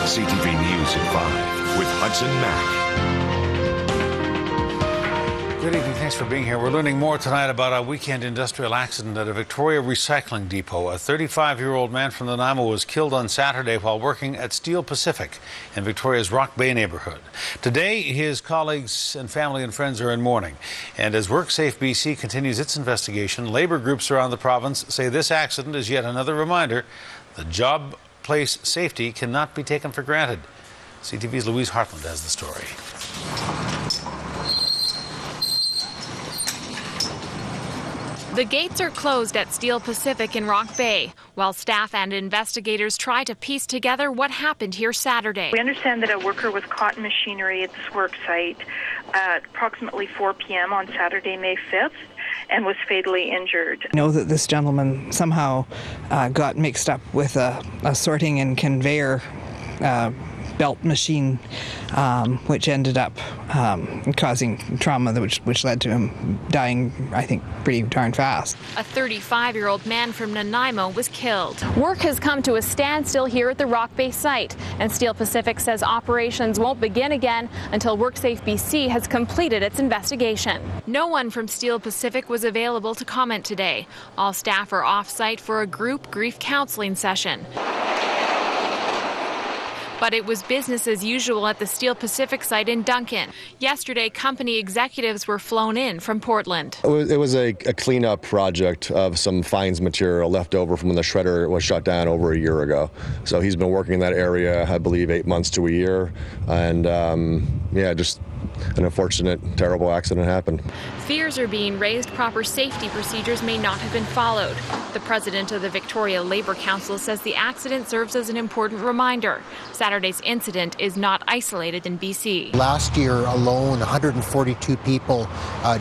CTV News at 5 with Hudson Mack. Good evening. Thanks for being here. We're learning more tonight about a weekend industrial accident at a Victoria recycling depot. A 35-year-old man from Nanaimo was killed on Saturday while working at Steel Pacific in Victoria's Rock Bay neighborhood. Today, his colleagues and family and friends are in mourning. And as WorkSafe BC continues its investigation, labor groups around the province say this accident is yet another reminder that job place safety cannot be taken for granted. CTV's Louise Hartland has the story. The gates are closed at Steel Pacific in Rock Bay, while staff and investigators try to piece together what happened here Saturday. We understand that a worker was caught in machinery at this work site at approximately 4 p.m. on Saturday, May 5th, and was fatally injured. I know that this gentleman somehow got mixed up with a sorting and conveyor belt machine, which ended up causing trauma, which led to him dying, I think, pretty darn fast. A 35-year-old man from Nanaimo was killed. Work has come to a standstill here at the Rock Bay site, and Steel Pacific says operations won't begin again until WorkSafe BC has completed its investigation. No one from Steel Pacific was available to comment today. All staff are off-site for a group grief counseling session. But it was business as usual at the Steel Pacific site in Duncan. Yesterday, company executives were flown in from Portland. It was a cleanup project of some fines material left over from when the shredder was shut down over a year ago. So he's been working in that area, I believe, 8 months to a year. And just an unfortunate, terrible accident happened. Fears are being raised proper safety procedures may not have been followed. The president of the Victoria Labour Council says the accident serves as an important reminder. Saturday's incident is not isolated in BC. Last year alone, 142 people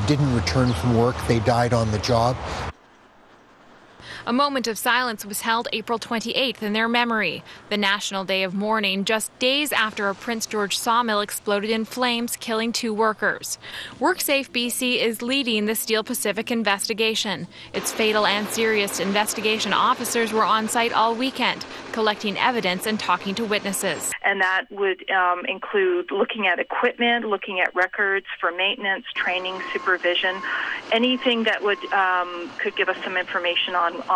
didn't return from work. They died on the job. A moment of silence was held April 28th in their memory, the National Day of Mourning, just days after a Prince George sawmill exploded in flames, killing 2 workers. WorkSafe BC is leading the Steel Pacific investigation. Its fatal and serious investigation officers were on site all weekend, collecting evidence and talking to witnesses. And that would include looking at equipment, looking at records for maintenance, training, supervision, anything that would could give us some information on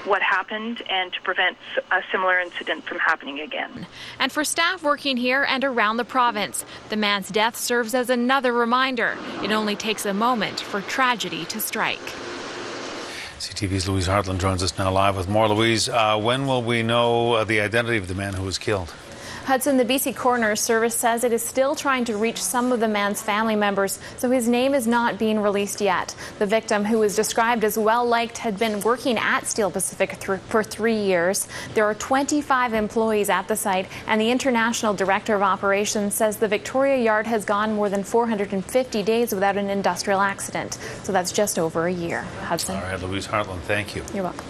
what happened and to prevent a similar incident from happening again. And for staff working here and around the province, the man's death serves as another reminder. It only takes a moment for tragedy to strike. CTV's Louise Hartland joins us now live with more. Louise, when will we know the identity of the man who was killed? Hudson, the BC Coroners Service says it is still trying to reach some of the man's family members, so his name is not being released yet. The victim, who was described as well-liked, had been working at Steel Pacific for 3 years. There are 25 employees at the site, and the International Director of Operations says the Victoria Yard has gone more than 450 days without an industrial accident. So that's just over a year. Hudson. All right, Louise Hartland, thank you. You're welcome.